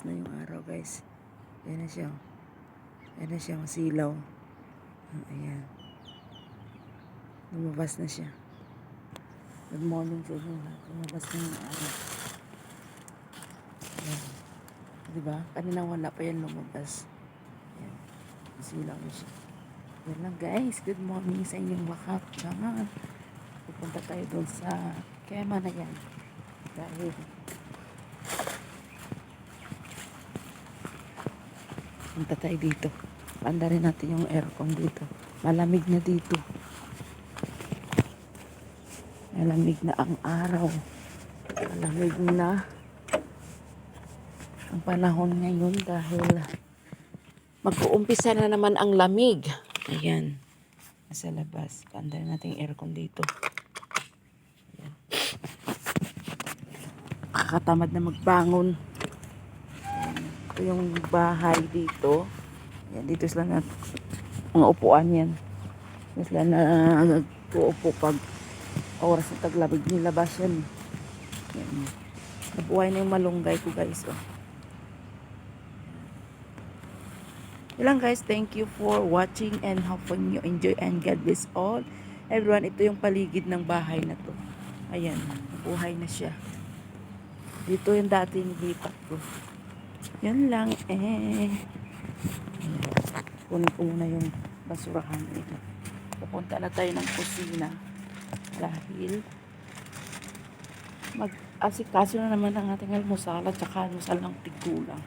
lumabas na yung araw, guys. Ayan na siya. Ayan na siya, masilaw. Ayan. Lumabas na siya. Good morning sa inyo. Lumabas na yung araw. Ayan. Diba? Kanina wala pa yan lumabas. Ayan. Masilaw na siya. Yan lang, guys. Good morning sa inyong lahat. Yan. Pupunta tayo doon sa kema na yan. Dahil punta tayo dito. Panda rin natin yung aircon dito. Malamig na dito. Malamig na ang araw. Malamig na ang panahon ngayon dahil mag-uumpisa na naman ang lamig. Ayan. Nasa labas. Panda rin natin yung aircon dito. Ayan. Nakakatamad na magbangon. Ito yung bahay dito. Yan, dito sila na mga upuan yan. Dito sila na nag-uupo pag oras ng taglamig nilabas yan. Yan. Nabuhay na yung malunggay ko, guys. Oh. Yan lang, guys. Thank you for watching and hoping you enjoy and God bless all. Everyone, ito yung paligid ng bahay na to. Ayan, nabuhay na siya. Dito yung dati nilipat ko. Yan lang kunin ko muna yung basurahan dito. Pupunta na tayo ng kusina dahil mag-asikaso na naman ang ating almusal at saka almusal ng tigulang.